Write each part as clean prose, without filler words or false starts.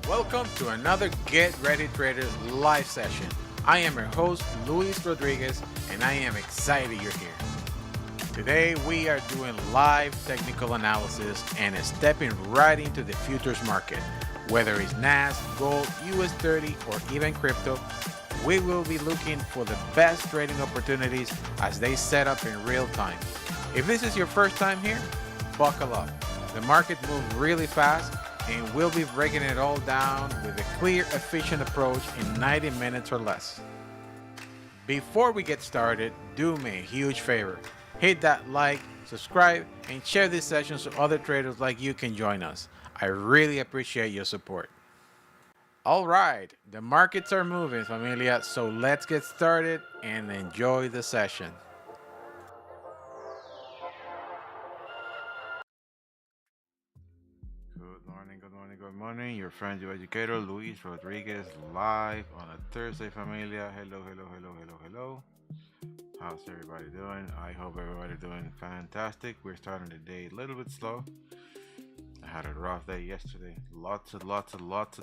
Welcome to another Get Ready Traders live session. I am your host, Luis Rodriguez, and I am excited you're here. Today we are doing live technical analysis and stepping right into the futures market. Whether it's Nasdaq, gold, US30, or even crypto, we will be looking for the best trading opportunities as they set up in real time. If this is your first time here, buckle up. The market moves really fast, and we'll be breaking it all down with a clear, efficient approach in 90 minutes or less. Before we get started, do me a huge favor. Hit that like, subscribe, and share this session so other traders like you can join us. I really appreciate your support. All right, the markets are moving, familia, so let's get started and enjoy the session. Good morning. Your friend, your educator, Luis Rodriguez, live on a Thursday, familia. Hello. How's everybody doing? I hope everybody doing fantastic. We're starting the day a little bit slow. I had a rough day yesterday. Lots of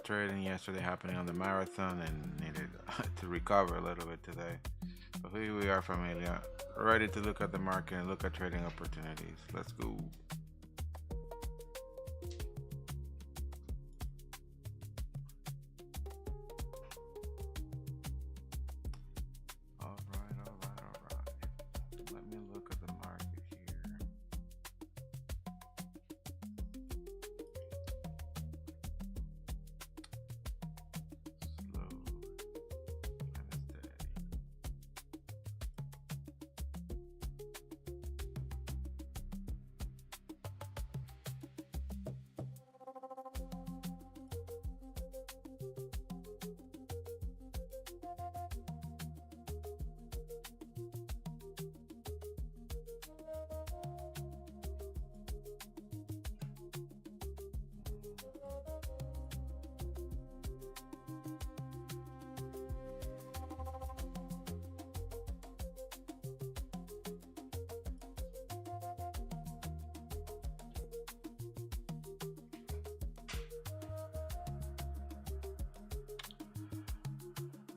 trading yesterday happening on the marathon and needed to recover a little bit today. But here we are, familia, ready to look at the market and look at trading opportunities. Let's go. All right. Let me look at the market here. Slow and steady.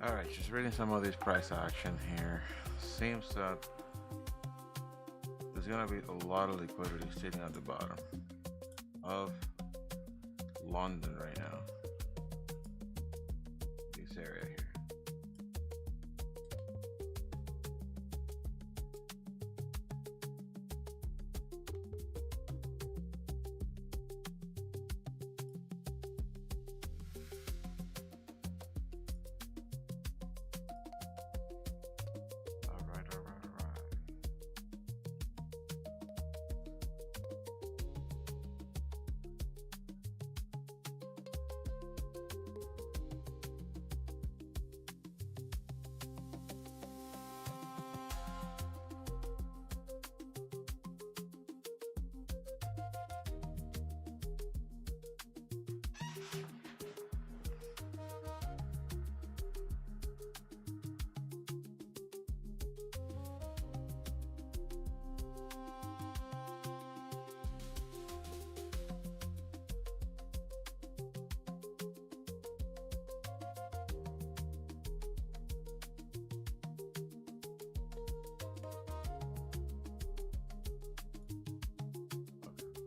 Alright, just reading some of this price action here. Seems that there's gonna be a lot of liquidity sitting at the bottom of London right now. This area here. Alright.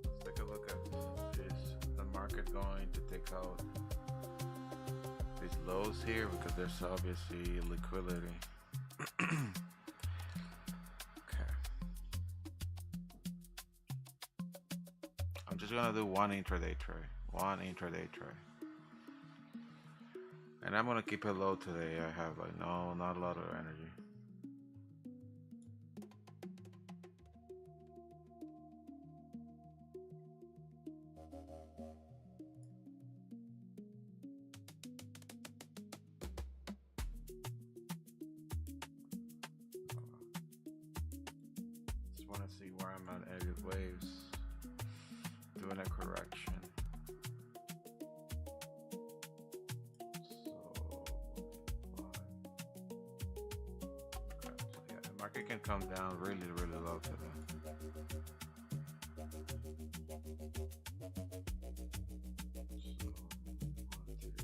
Let's take a look at is the market going to take out these lows here because there's obviously liquidity. Okay. I'm just gonna do one intraday trade. And I'm gonna keep it low today. I have like not a lot of energy. Just wanna see where I'm at Elliott waves. Doing a correction. Market can come down really low today. So, 1, 2,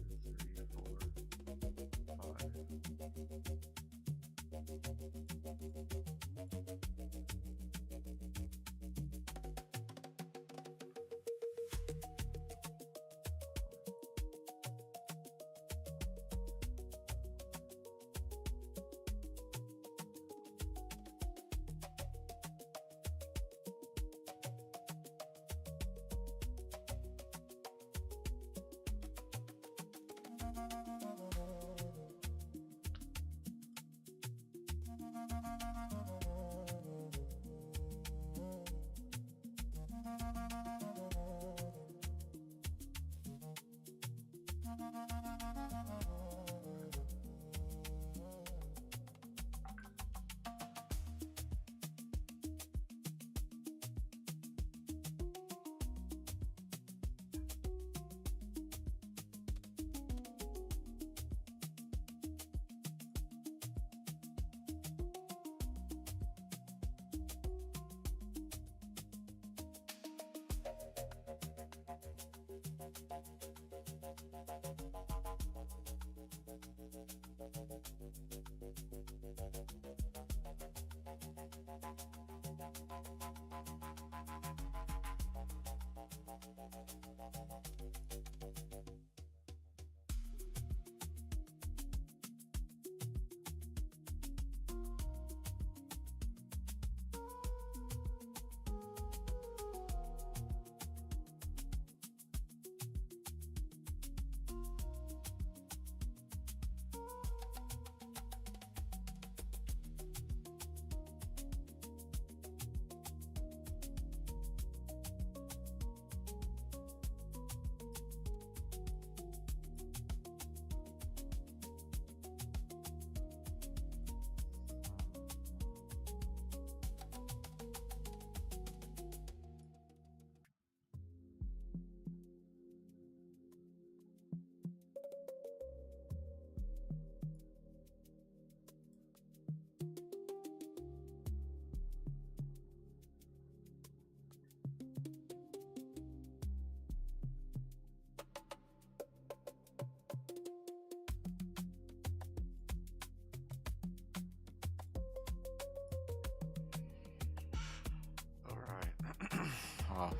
Oh,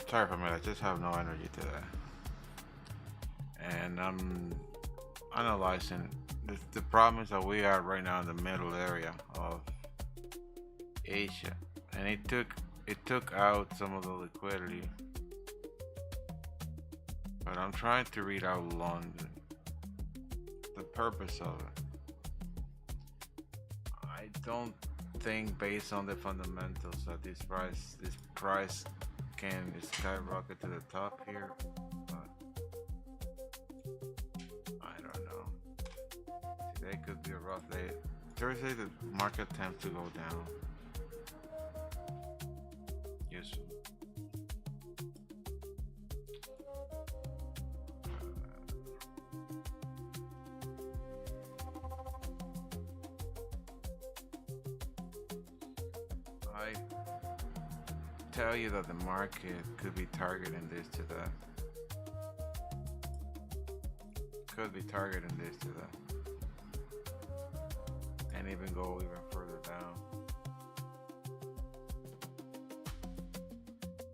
sorry for me. I just have no energy today, and I'm analyzing. The problem is that we are right now in the middle area of Asia, and it took out some of the liquidity, but I'm trying to read out London. The purpose of it. I don't think, based on the fundamentals, that this price can skyrocket to the top here, but I don't know. Today could be a rough day. Thursday the market tends to go down. Yes. I tell you that the market could be targeting this to that. Could be targeting this to that. And even go even further down.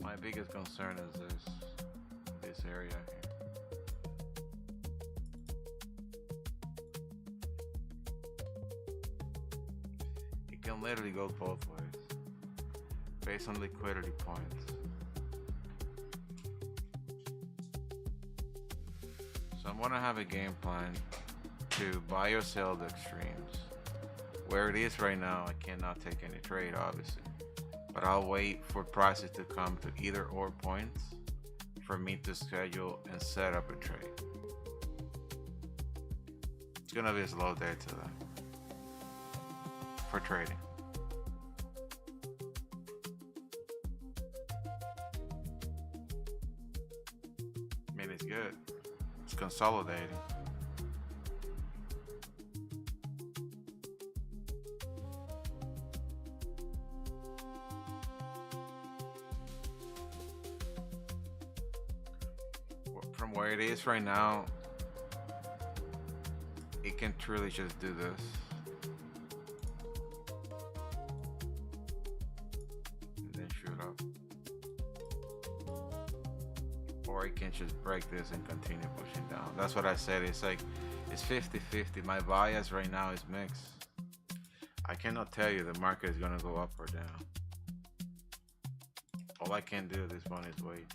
My biggest concern is this area here. It can literally go both ways based on liquidity points. So I'm gonna have a game plan to buy or sell the extremes. Where it is right now, I cannot take any trade, obviously, but I'll wait for prices to come to either or points for me to schedule and set up a trade. It's gonna be a slow day today for trading. I mean, it's good. It's consolidating. From where it is right now, it can truly just do this. And then shoot up. Or it can just break this and continue pushing down. That's what I said. It's like, it's 50-50. My bias right now is mixed. I cannot tell you the market is gonna go up or down. All I can do at this point is wait.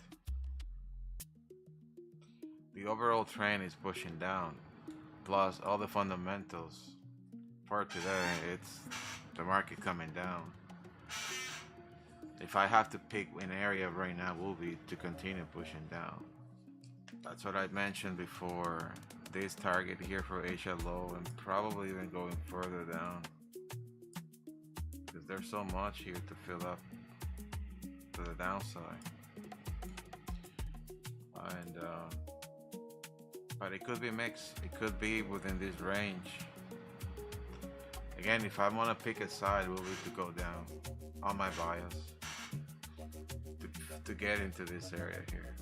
The overall trend is pushing down, plus all the fundamentals for today, it's the market coming down. If I have to pick an area right now, will be to continue pushing down. That's what I mentioned before. This target here for Asia low, and probably even going further down, because there's so much here to fill up to the downside. And but it could be mixed. It could be within this range. Again, if I want to pick a side, it will be to go down on my bias to get into this area here,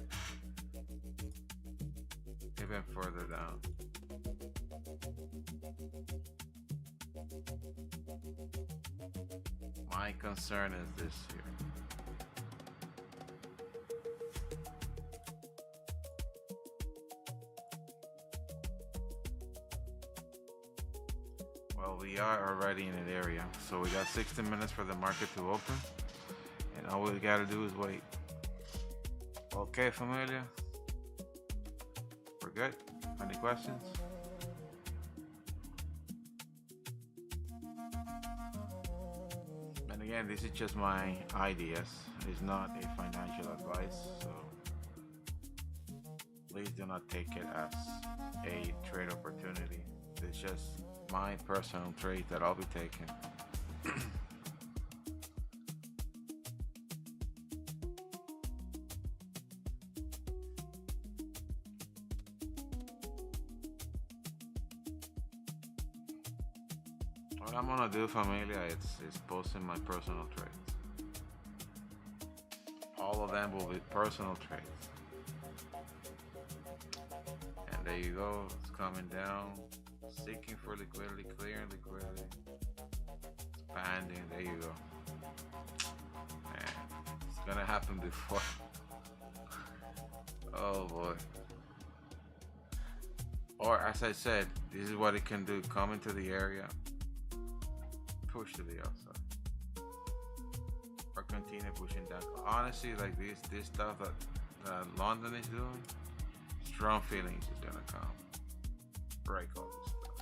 even further down. My concern is this here. Well, we are already in an area, so we got 60 minutes for the market to open, and all we gotta do is wait. Okay, familia? We're good? Any questions? And again, this is just my ideas. It's not a financial advice, so please do not take it as a trade opportunity. It's just my personal trade that I'll be taking. What I'm gonna do, familia, is posting my personal trades. All of them will be personal trades. And there you go, it's coming down. Seeking for liquidity, clearing liquidity, expanding. There you go. Man, it's gonna happened before. Oh boy. Or as I said, this is what it can do. Come into the area, push to the outside, or continue pushing down. Honestly, like this stuff that London is doing, strong feelings is gonna come. Break all this stuff.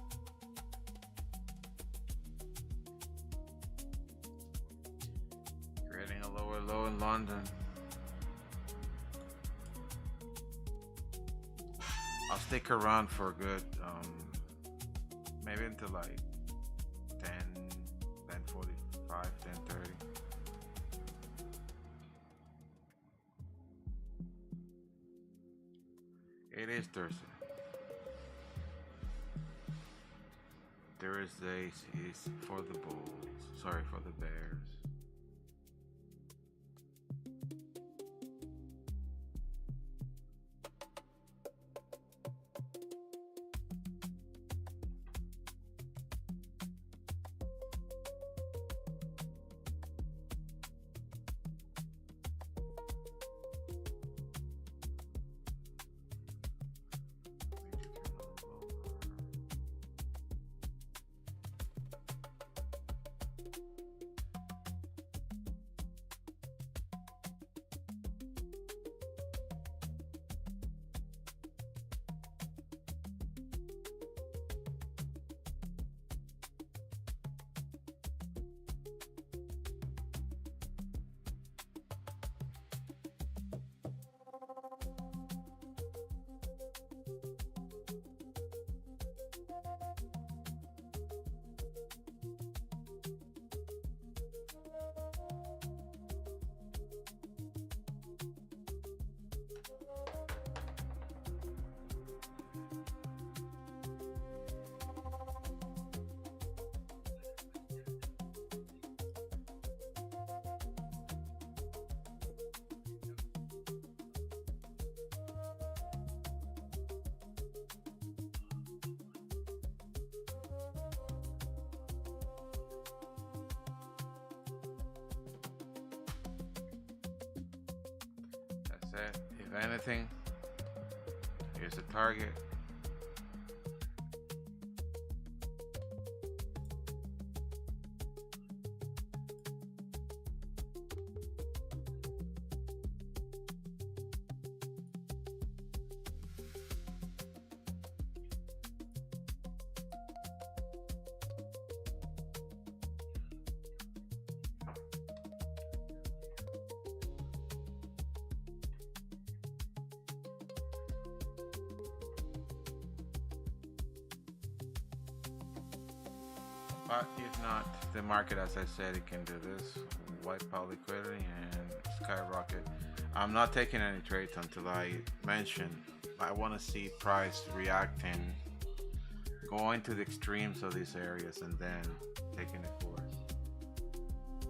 Creating a lower low in London. I'll stick around for a good, maybe until like 10, 10:45, 10:30. It is Thursday. Thursday is for the Bulls. Sorry, for the Bears. If anything, here's the target. But if not, the market, as I said, it can do this, wipe out liquidity and skyrocket. I'm not taking any trades until I mention I want to see price reacting, going to the extremes of these areas and then taking it forward.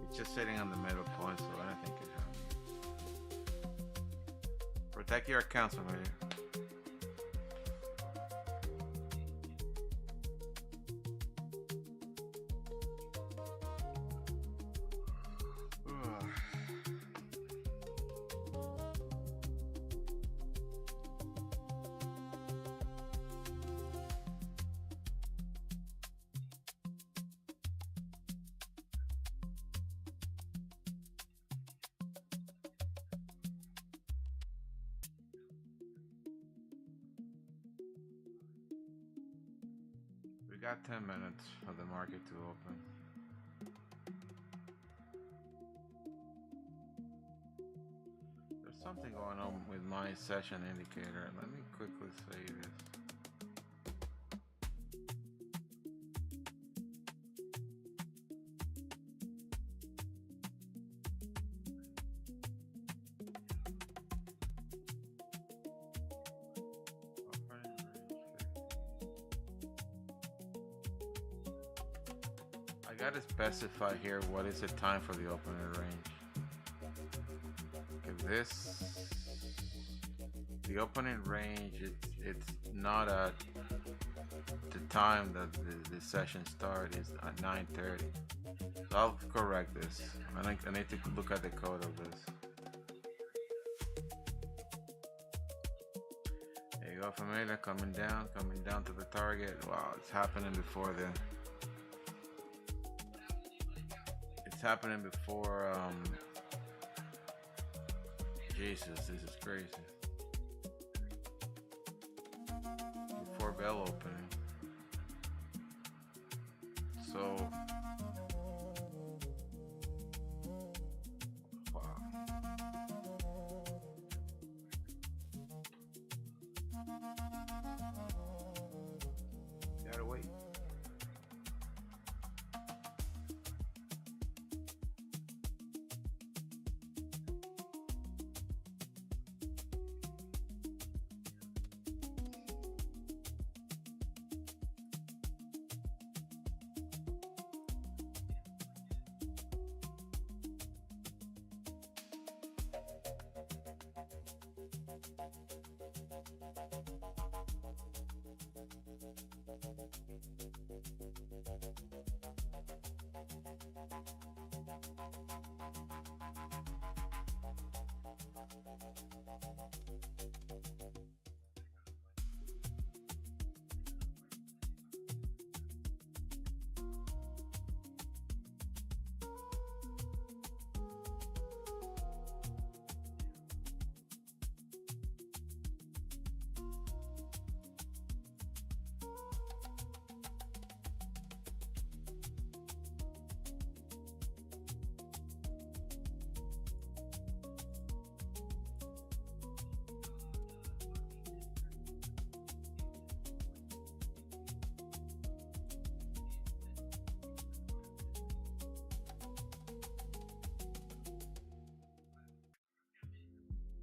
It's just sitting on the middle point, so anything can happen. Protect your accounts, familiar. We got 10 minutes for the market to open. There's something going on with my session indicator. Let me quickly say this. I gotta specify here what is the time for the opening range. If the opening range, it's not at the time that the session starts, is at 9:30. So I'll correct this. I need to look at the code of this. familia coming down to the target. Wow, it's happening before then. It's happening before, Jesus, this is crazy. Before bell opening. So, wow. Gotta wait.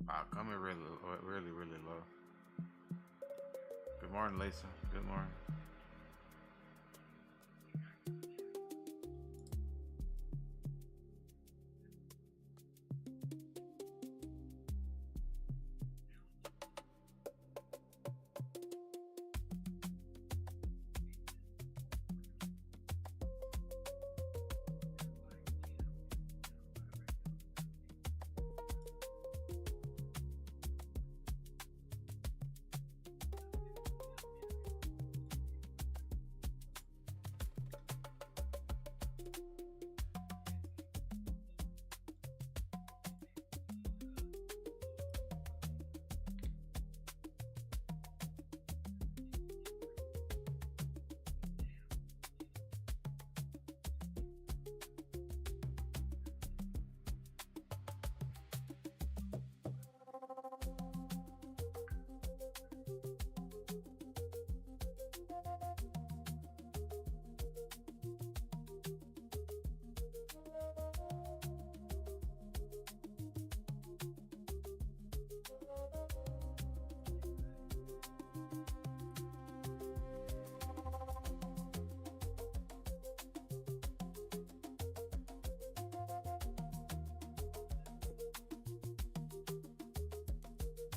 Wow, coming really low. Good morning, Lisa. Good morning.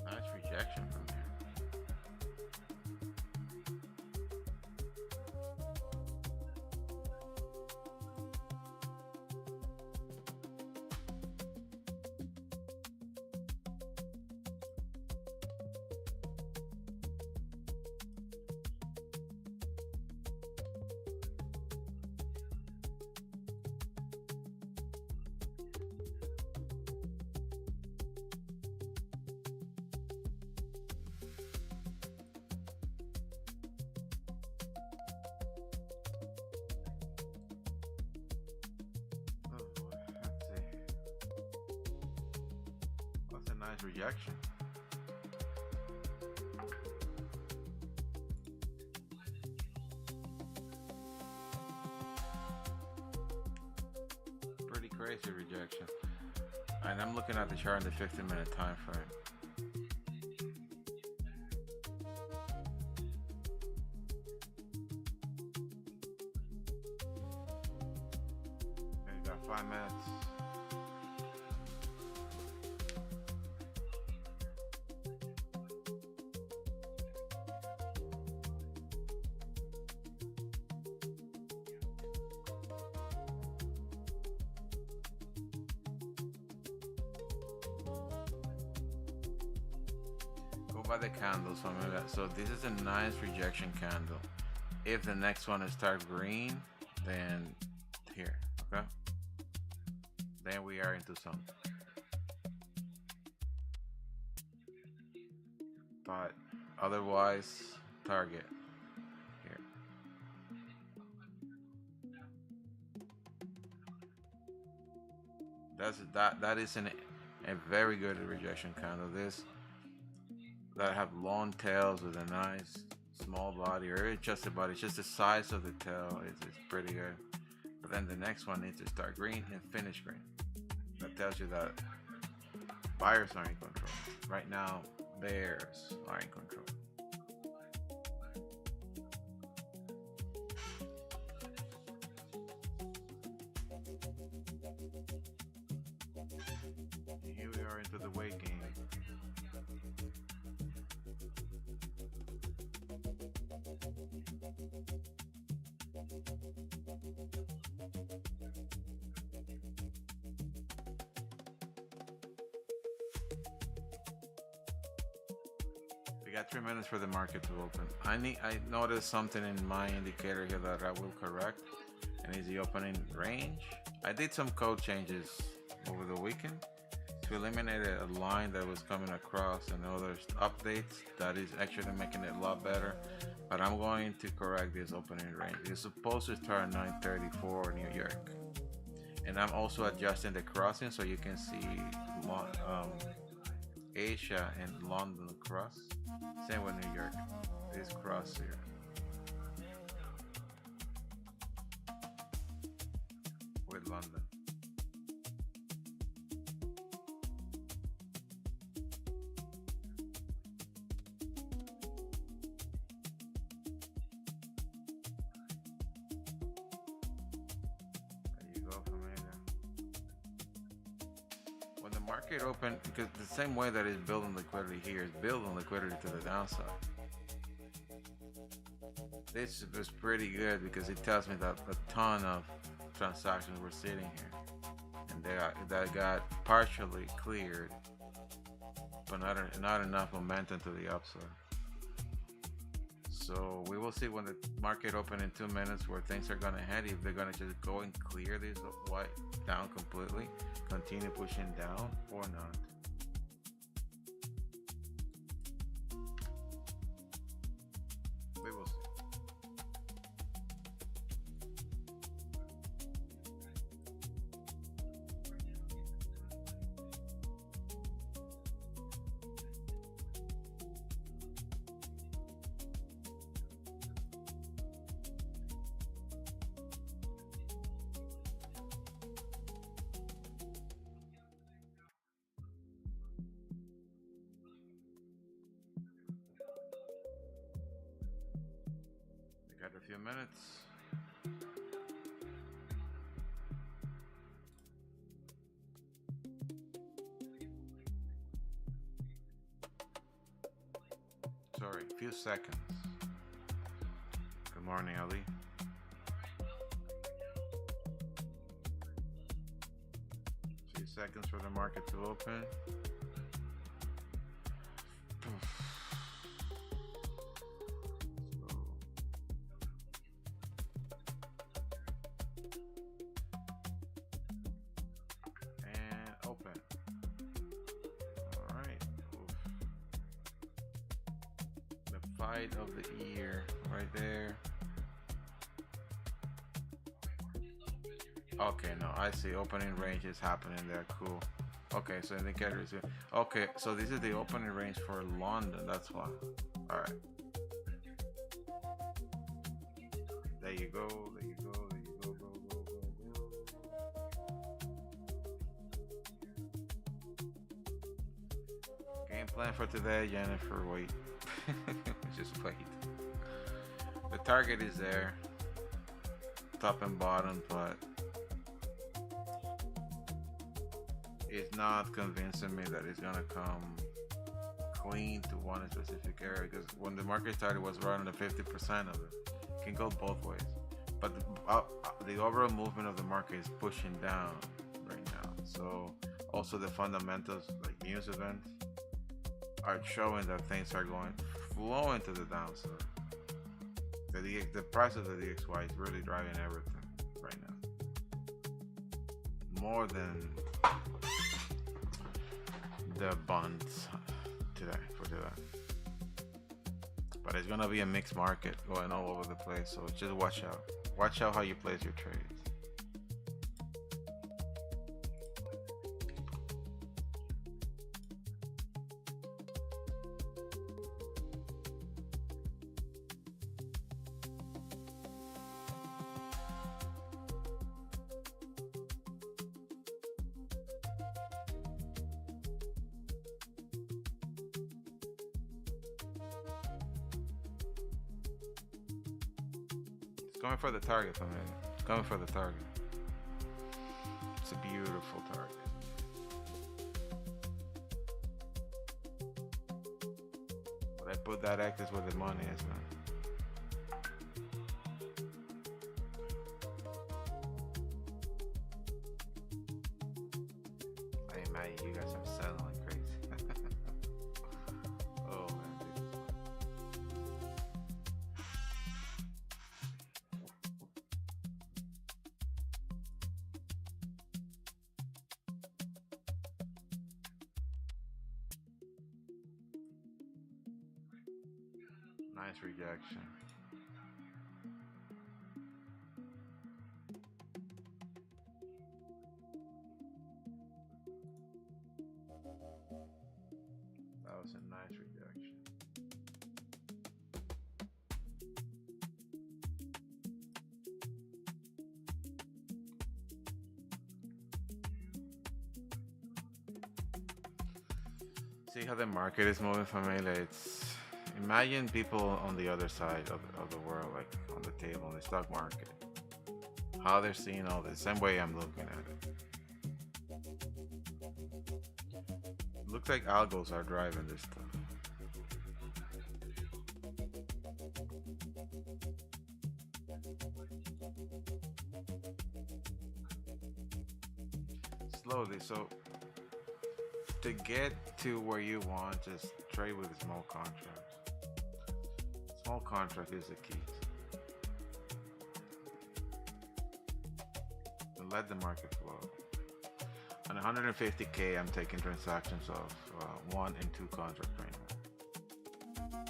Nice rejection from there. Nice rejection. Pretty crazy rejection. And I'm looking at the chart in the 15-minute time frame. Okay, got 5 minutes. by the candles. So this is a nice rejection candle. If the next one is start green, then here, okay? Then we are into something. But otherwise, target here. That is a very good rejection candle. This that have long tails with a nice small body, or it's just a body. It's just the size of the tail is pretty good. But then the next one needs to start green and finish green. That tells you that buyers are in control. Right now, bears are in control. And here we are into the weight game. We got 3 minutes for the market to open. I noticed something in my indicator here that I will correct, and is the opening range. I did some code changes over the weekend to eliminate a line that was coming across and other updates that is actually making it a lot better. But I'm going to correct this opening range. It's supposed to start at 934 New York, and I'm also adjusting the crossing so you can see Asia and London cross. Same with New York. This cross here. With London. When the market open, because the same way that it's building liquidity here is building liquidity to the downside. This is pretty good because it tells me that a ton of transactions were sitting here, and that got partially cleared, but not enough momentum to the upside. So we will see when the market open in 2 minutes where things are gonna head. If they're gonna just go and clear this white down completely, continue pushing down or not. We will see. Got a few minutes. Sorry, a few seconds. Good morning, Ali. Few seconds for the market to open. Of the year right there. Okay, no, I see opening range is happening there. Cool. Okay, so indicator is good. Okay, so this is the opening range for London. That's why. All right. There you go. There you go. There you go. Go. Game plan for today, Jennifer. Wait. Just wait. The target is there, top and bottom, but it's not convincing me that it's gonna come clean to one specific area, because when the market started, it was right on the 50% of it. It can go both ways, but the overall movement of the market is pushing down right now. So also the fundamentals, like news events, are showing that things are flowing to the downside. The price of the DXY is really driving everything right now, more than the bonds for today. But it's gonna be a mixed market going all over the place, so just watch out. Watch out how you place your trades. Going for the target, for me. Going for the target. It's a beautiful target. But I put that X is where the money is, man. Hey, man, you guys are selling like crazy. Oh, man. Nice rejection. That was a nice rejection. See how the market is moving, familia? Imagine people on the other side of the world, like on the table, in the stock market, how they're seeing all this. Same way I'm looking at it. Looks like algos are driving this stuff. Slowly, so to get to where you want, just trade with small contracts. Small contract is the key. And let the market flow. On 150K, I'm taking transactions of 1 and 2 contracts right now.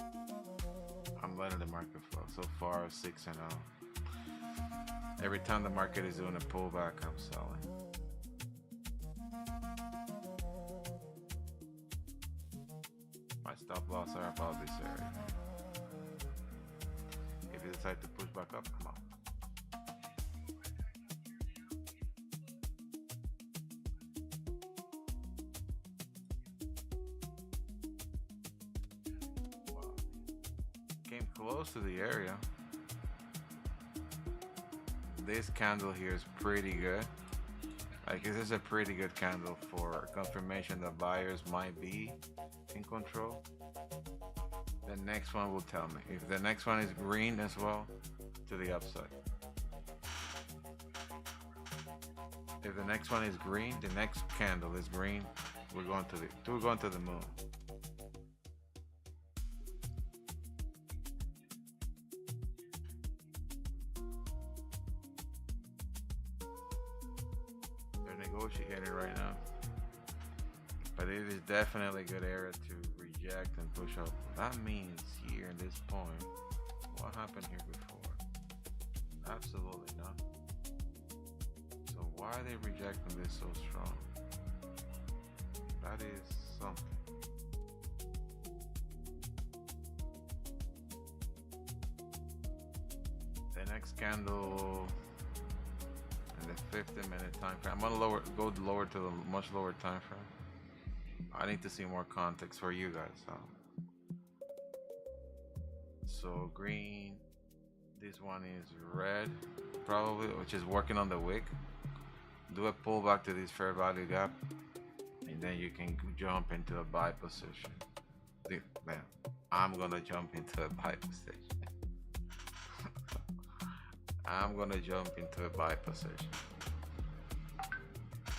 I'm letting the market flow. So far, 6 and 0. Every time the market is doing a pullback, I'm selling. My stop loss are about this area. If you decide to push back up, come on. Wow. Came close to the area. This candle here is pretty good. Like, this is a pretty good candle for confirmation that buyers might be in control. The next one will tell me. If the next one is green as well, to the upside. If the next one is green, the next candle is green, we're going to the moon. They're negotiating right now. But it is definitely a good area to reject and push up. That means here in this point, what happened here before? Absolutely nothing. So why are they rejecting this so strong? That is something. The next candle in the 50-minute time frame. I'm gonna go lower to the much lower time frame. I need to see more context for you guys. So green, this one is red, probably, which is working on the wick. Do a pullback to this fair value gap, and then you can jump into a buy position. Man, I'm gonna jump into a buy position. I'm gonna jump into a buy position.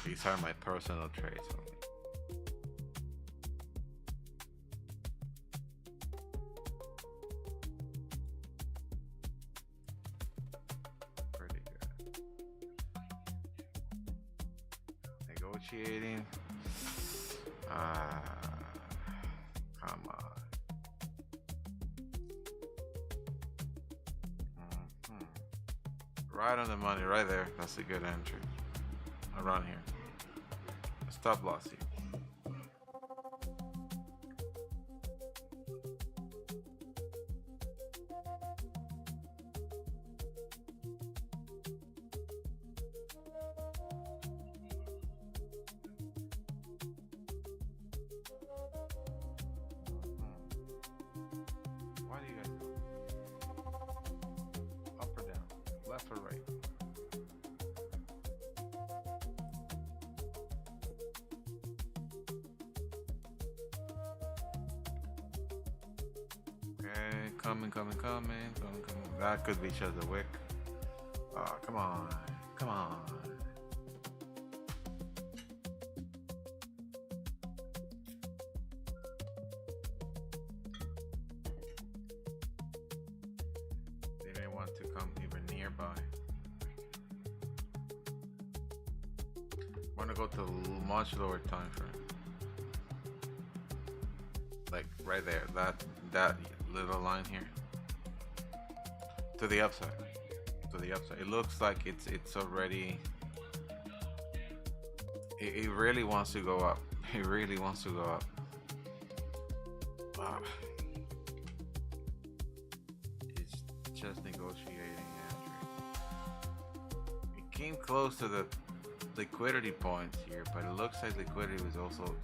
These are my personal trades. negotiating. Come on. Right on the money, right there. That's a good entry. Around here. Stop loss here. Why do you guys go? Up or down? Left or right? Okay, coming. That could be just a wick. Oh, come on. They may want to come even nearby. Want to go to a much lower time frame. Like right there, that little line here. To the upside. It looks like it's already. It really wants to go up. Wow. It's just negotiating entries. It came close to the liquidity points here, but it looks like liquidity was also.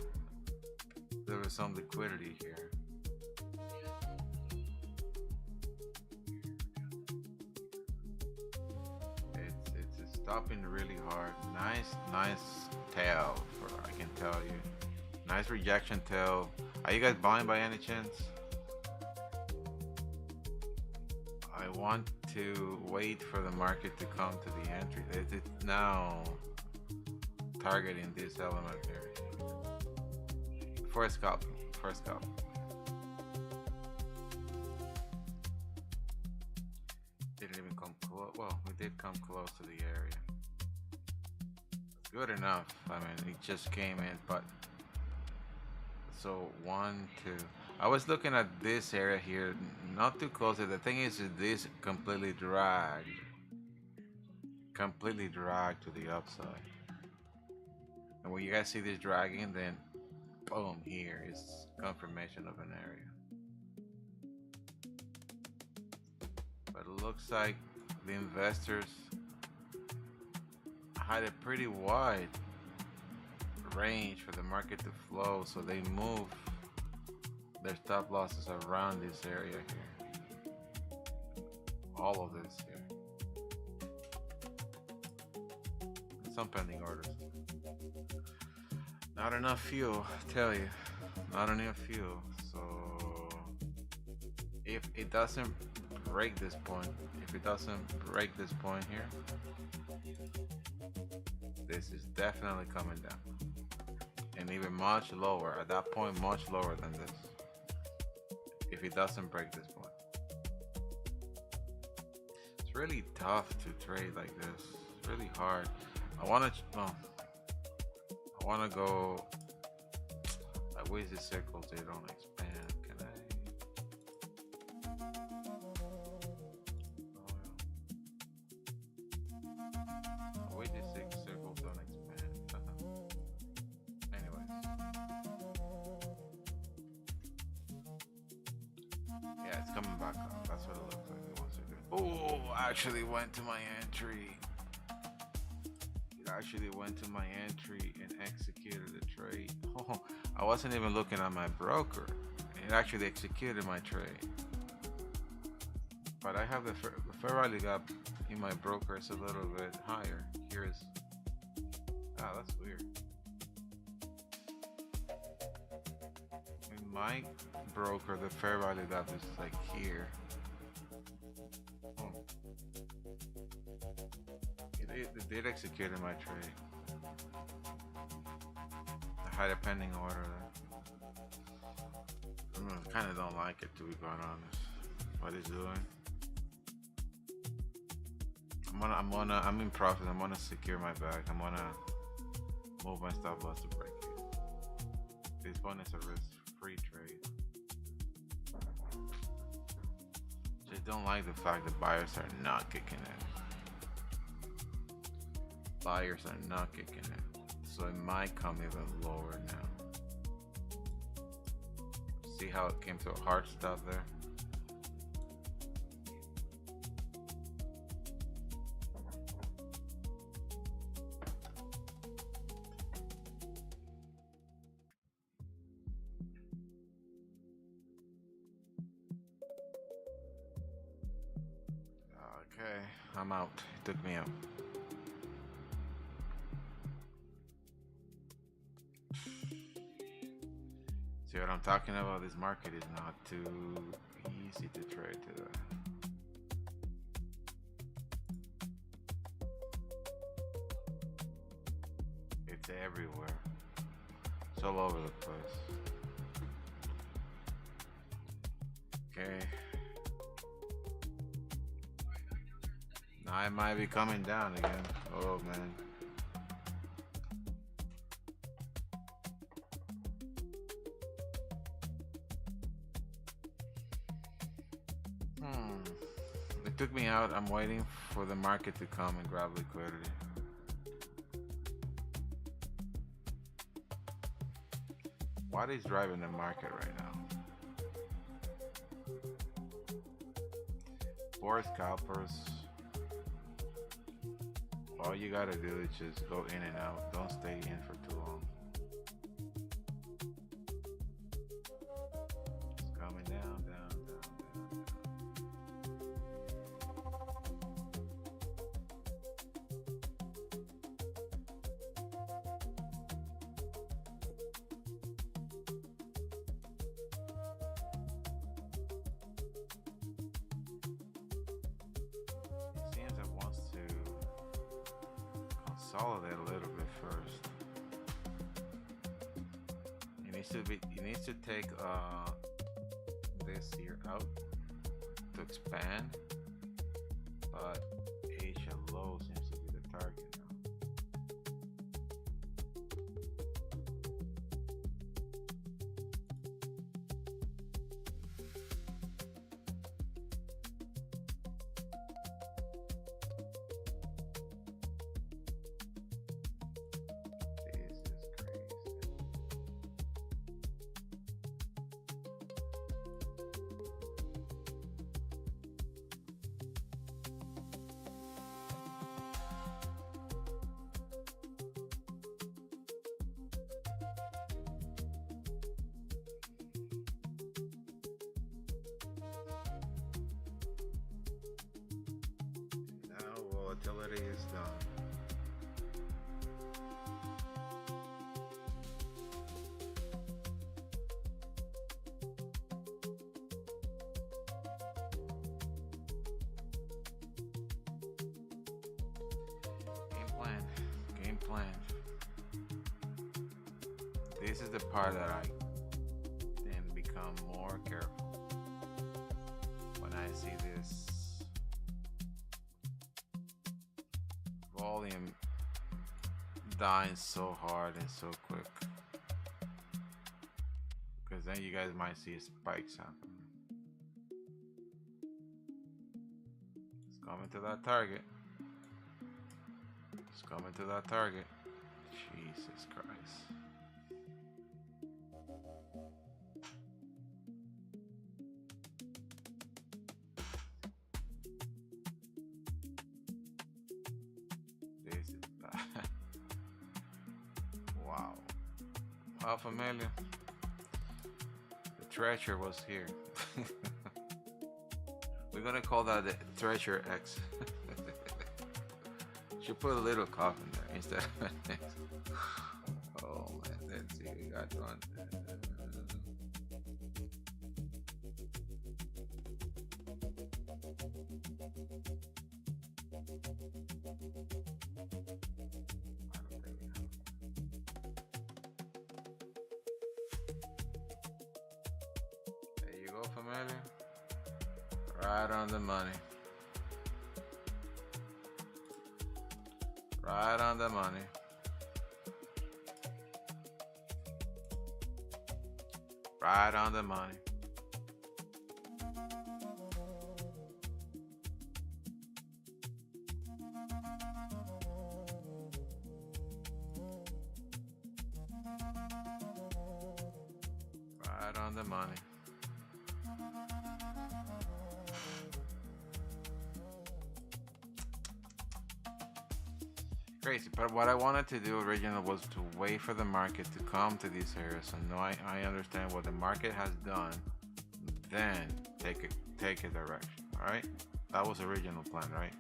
There was some liquidity here. It's stopping really hard. Nice tail, I can tell you. Nice rejection tail. Are you guys buying by any chance? I want to wait for the market to come to the entry. It's now targeting this element here. For scalping. Didn't even come close. Well, we did come close to the area. Good enough. I mean, it just came in, but so 1, 2. I was looking at this area here, not too close. The thing is, this completely dragged to the upside. And when you guys see this dragging, then boom, here is confirmation of an area. But it looks like the investors had a pretty wide range for the market to flow, so they move their stop losses around this area here. All of this here. Some pending orders. Not enough fuel, I tell you. Not enough fuel. So if it doesn't break this point, here, this is definitely coming down. And even much lower, at that point, much lower than this. If it doesn't break this point. It's really tough to trade like this. It's really hard. I wanna go. I wish the circles they don't expand. Can I? I wish the circles don't expand. Anyways. Yeah, it's coming back up. That's what it looks like it wants to do. Oh, I actually went to my entry. And executed the trade. Oh, I wasn't even looking at my broker. It actually executed my trade. But I have the fair value gap in my broker is a little bit higher. Here's that's weird. In my broker, the fair value gap is like here. It did execute in my trade. I had a pending order there. I kind of don't like it, to be quite honest. What it's doing. I'm in profit. I'm gonna secure my bag. I'm gonna move my stop loss to break it. This one is a risk-free trade. Just don't like the fact that buyers are not kicking in. Buyers are not kicking in. So it might come even lower now. See how it came to a hard stop there? Okay, I'm out. It took me out. See what I'm talking about? This market is not too easy to trade today. It's everywhere. It's all over the place. Okay. Now it might be coming down again. Oh man. It took me out. I'm waiting for the market to come and grab liquidity. What is driving the market right now? For scalpers, all you gotta do is just go in and out. Don't stay in for too long. It's coming down, down, down, down, down. It seems it wants to consolidate a little bit first. It needs to take this here out to expand, but Asia low seems to be the target now. This is crazy. Now volatility is done. Game plan. This is the part that I then become more careful when I see this volume dying so hard and so quick, because then you guys might see spikes happen. It's coming to that target. It's coming to that target. Jesus Christ. This is bad. Wow. How familiar? The treasure was here. We're gonna call that the treasure X. Should put a little cough in there instead of an X. Oh man, let's see, we got one. There you go, familiar. Right on the money. Right on the money. Right on the money. Right on the money. Crazy, but what I wanted to do originally was to wait for the market to come to these areas. So now I understand what the market has done, then take a direction. All right, that was the original plan, right?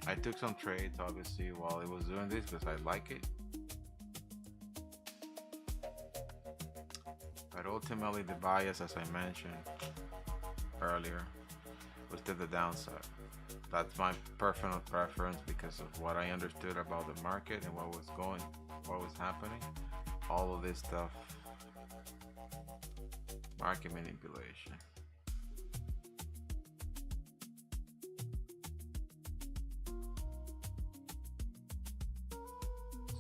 I took some trades obviously while it was doing this because I like it, but ultimately the bias, as I mentioned earlier, was to the downside. That's my personal preference because of what I understood about the market and what was happening. All of this stuff, market manipulation.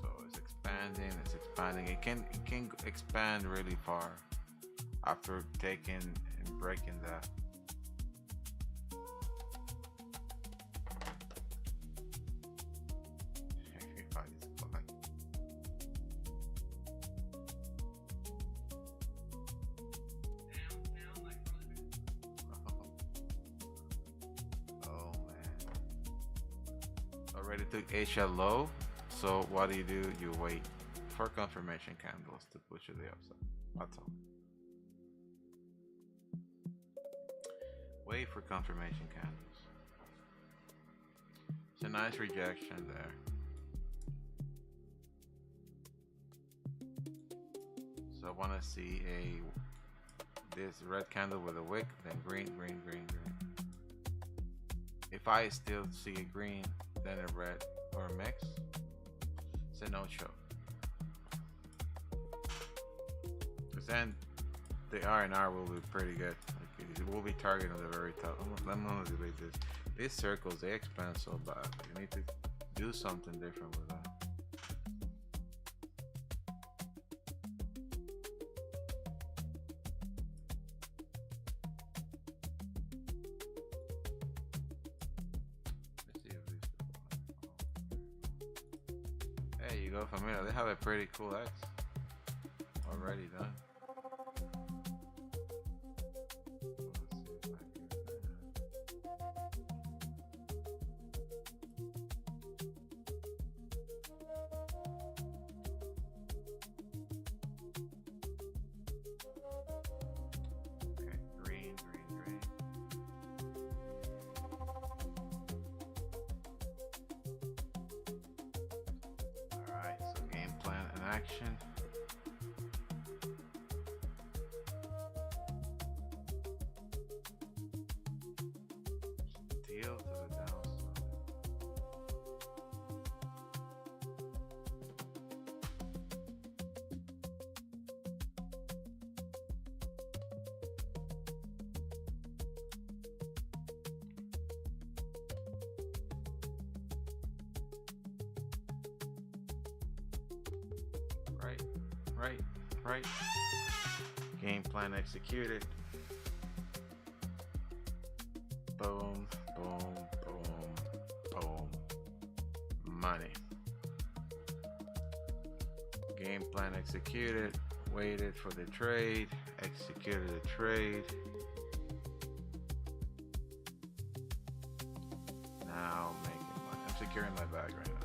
So it's expanding, it's expanding. It can expand really far after taking and breaking that. Already took Asia low, so what do? You wait for confirmation candles to push to the upside. That's all. Wait for confirmation candles. It's a nice rejection there. So I want to see this red candle with a wick, then green, green, green, green. If I still see a green, then a red or a mix, it's a no-show. Because then the R&R will be pretty good. Like it will be targeting the very top. I'm gonna delete this. These circles, they expand so bad. You need to do something different with that. There you go, familiar. They have a pretty cool X already done. Okay, green, green, green. Alright, so game plan and action. Deal to the downside. Right. Game plan executed. Boom, boom, boom, boom. Money. Game plan executed. Waited for the trade. Executed the trade. Now making money. I'm securing my bag right now.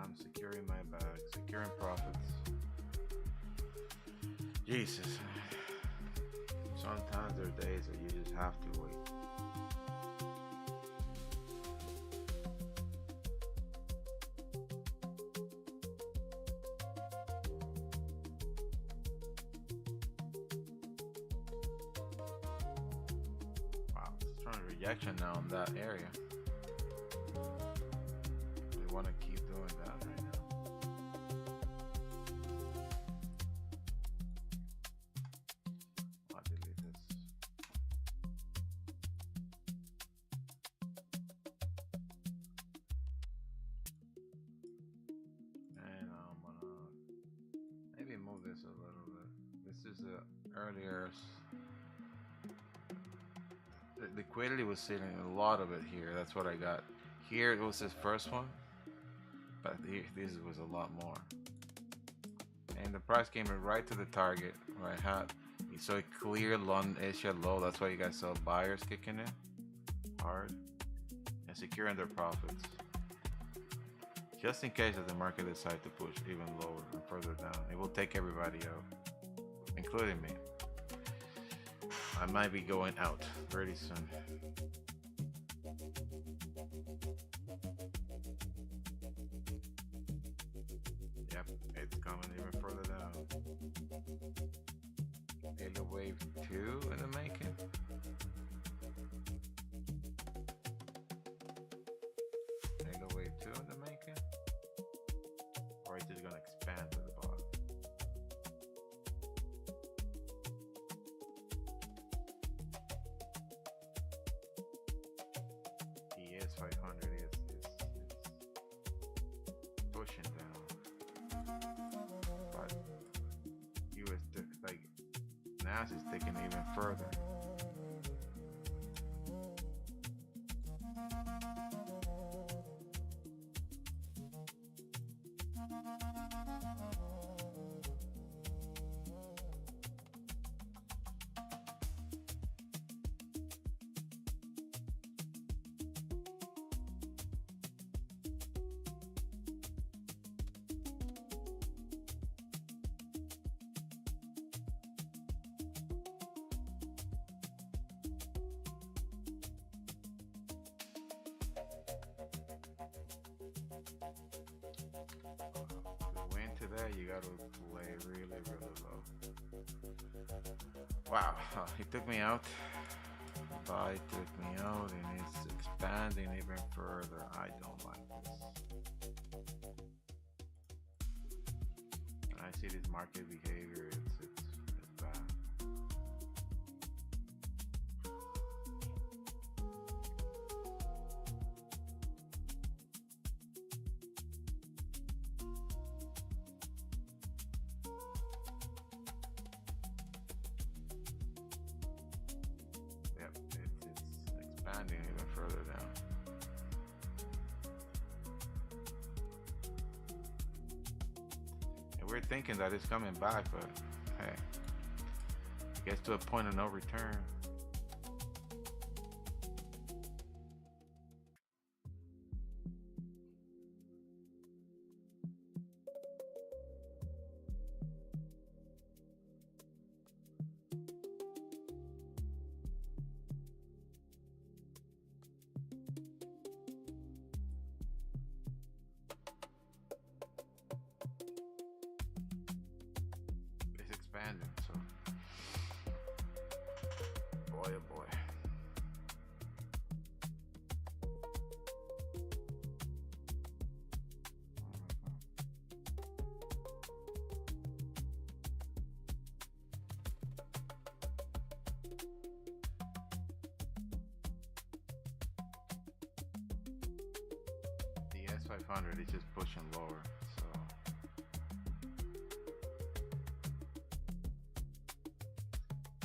I'm securing my bag, securing profits. Jesus. Sometimes there are days that you just have to wait. Wow, strong rejection now in that area. They want to keep doing that right now. I'll delete this. is earlier. The liquidity was sitting a lot of it here. That's what I got. Here it was his first one, but here, this was a lot more. And the price came in right to the target where I had. You saw a clear London Asia low. That's why you guys saw buyers kicking in hard and securing their profits, just in case that the market decides to push even lower and further down. It will take everybody out, including me. I might be going out pretty soon. Yep, it's coming even further down. Elliott wave 2 in the making. Elliott wave 2 in the making. Or is it gonna expand to the bottom? The S500 is pushing down, but US like Nasdaq is taking it even further. Today you gotta play really low. Wow, it took me out. Buy took me out, and it's expanding even further. I don't like this. When I see this market behavior, it's bad. Expanding even further down. And we're thinking that it's coming back, but hey, it gets to a point of no return. Expanding, so boy oh boy. The S500 is just pushing lower, so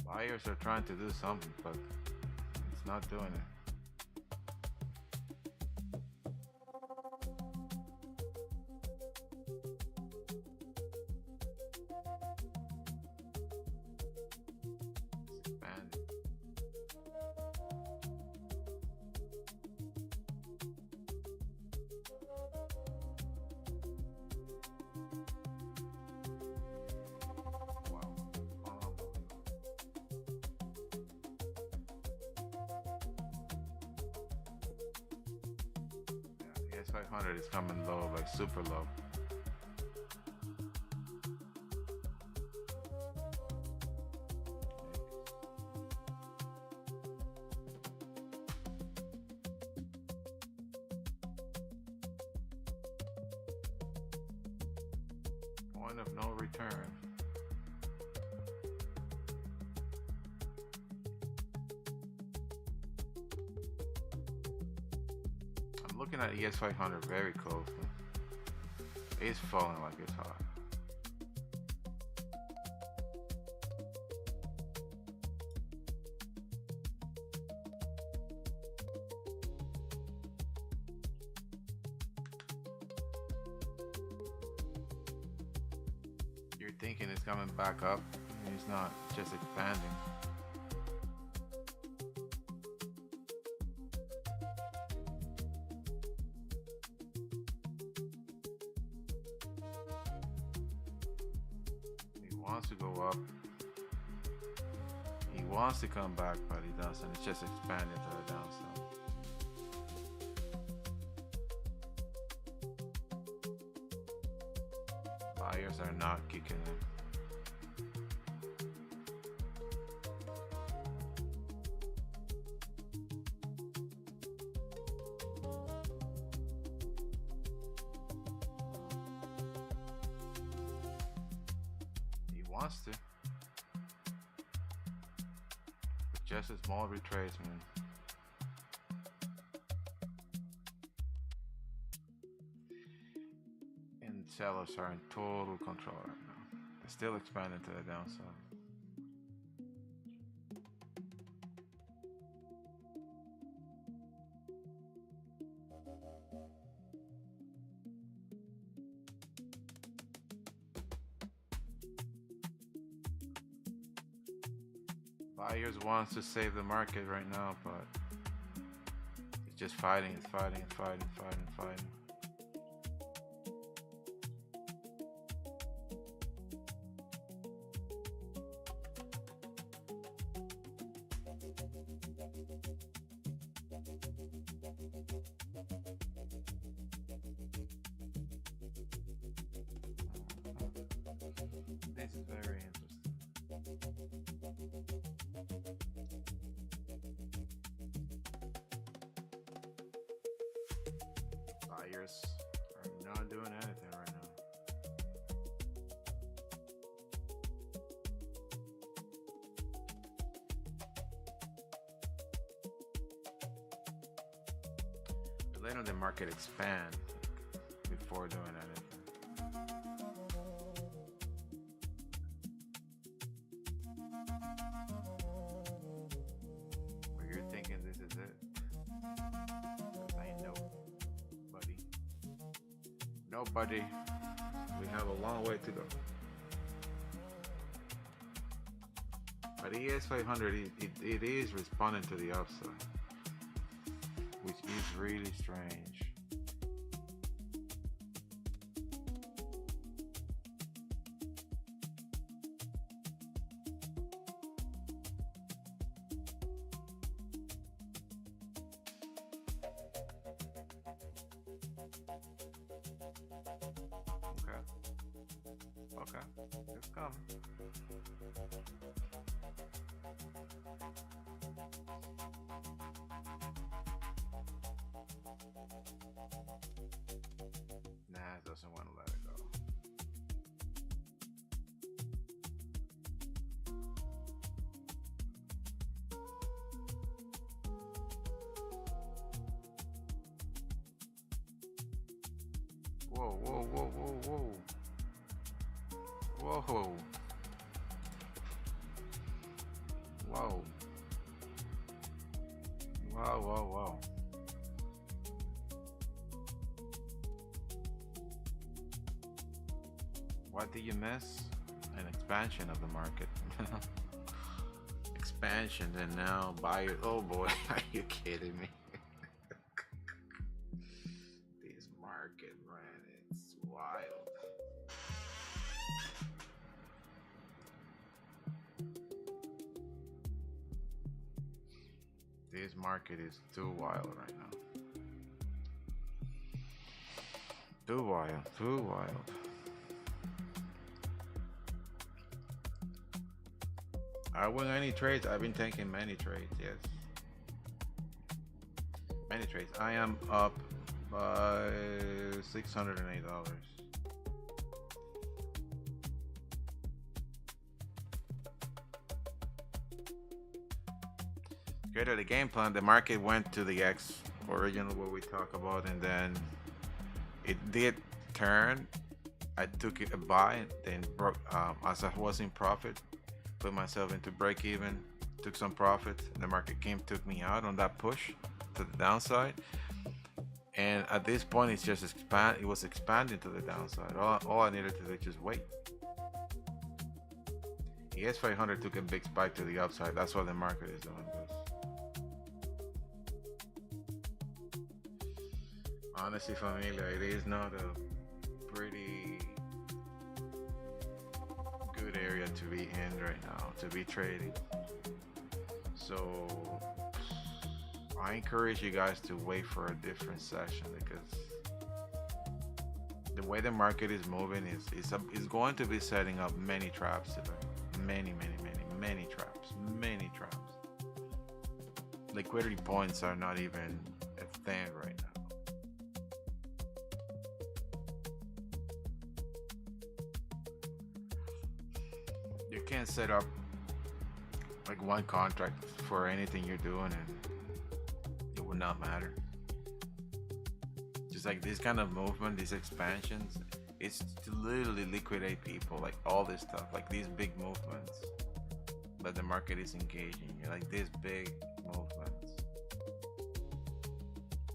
buyers are trying to do something, but it's not doing it. It's expanding. S500 is coming low, like super low. Point of no return. Looking at ES500 very closely. It's falling like it's hot. You're thinking it's coming back up, and it's not, just expanding. He wants to go up. He wants to come back, but he doesn't. It's just expanding to the downside. Buyers are not kicking in. He wants to. But just a small retracement. Sellers are in total control right now. They're still expanding to the downside. Buyers wants to save the market right now, but it's just fighting, it's fighting, it's fighting, fighting, fighting. This is very interesting. Buyers are not doing anything right now. Letting the market expand before doing anything. Nobody. We have a long way to go. But ES 500, it is responding to the upside, which is really strange. Okay, it's coming. Nah, it doesn't want to let it go. Whoa, whoa, whoa, whoa, whoa. Whoa. Whoa. Wow. What did you miss? An expansion of the market. Expansion, and now buyer. Oh boy, are you kidding me? This market, man, it's wild. This market is too wild right now. Too wild. I win any trades. I've been taking many trades, yes. Many trades. I am up by $608. Good at the game plan. The market went to the X original, what we talk about, and then it did turn. I took it a buy, then broke as I was in profit, put myself into break even, took some profit. The market took me out on that push to the downside, and at this point it's just it was expanding to the downside. All I needed to do is just wait. The S500 took a big spike to the upside. That's what the market is doing this. Honestly, familia, it is not a pretty good area to be in right now, to be trading. So I encourage you guys to wait for a different session, because the way the market is moving is going to be setting up many traps today. Many traps. Liquidity points are not even a thing right now. You can't set up like one contract for anything you're doing and it would not matter. Just like this kind of movement, these expansions, it's to literally liquidate people, like all this stuff, like these big movements that the market is engaging in, like these big movements.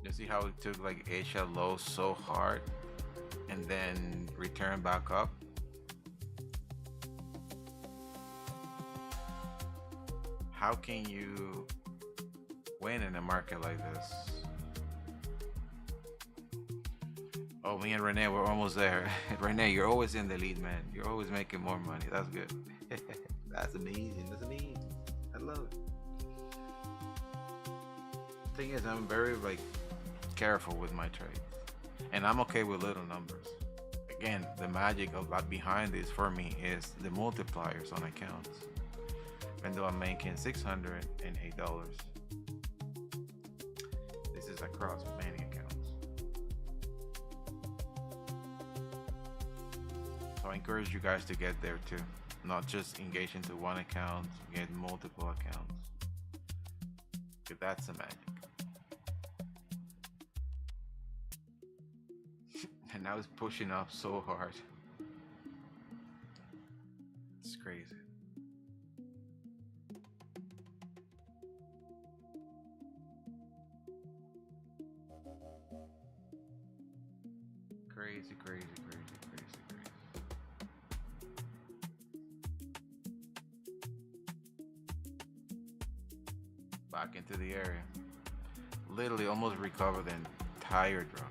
You see how it took like Asia low so hard and then return back up? How can you win in a market like this? Oh, me and Renee, we're almost there. Renee, you're always in the lead, man. You're always making more money. That's good. That's amazing. That's amazing. I love it. Thing is, I'm very careful with my trades, and I'm okay with little numbers. Again, the magic of that behind this for me is the multipliers on accounts. Even though I'm making $608, this is across many accounts. So I encourage you guys to get there too. Not just engage into one account, get multiple accounts. Because that's the magic. And now it's pushing up so hard. It's crazy. Crazy. Back into the area. Literally almost recovered the entire drop.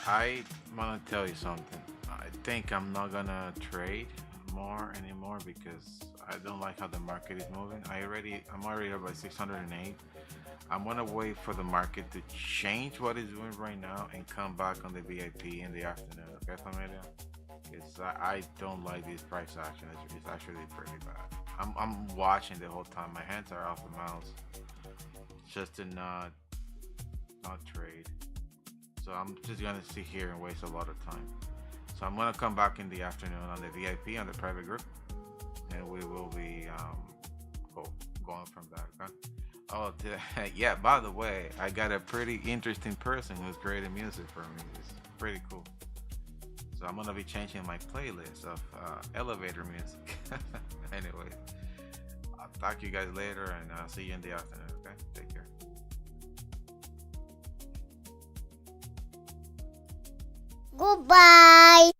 I want to tell you something. I think I'm not gonna trade more anymore because I don't like how the market is moving. I'm already up by 608. I'm gonna wait for the market to change what it's doing right now and come back on the VIP in the afternoon. Okay, familia? Because I don't like this price action. It's actually pretty bad. I'm watching the whole time. My hands are off the mouse just to not trade. So I'm just gonna sit here and waste a lot of time. So I'm gonna come back in the afternoon on the VIP, on the private group, and we will be going from that. Okay? Oh, yeah. By the way, I got a pretty interesting person who's creating music for me. It's pretty cool. So I'm gonna be changing my playlist of elevator music. Anyway, I'll talk to you guys later, and I'll see you in the afternoon. Okay? Take care. Goodbye.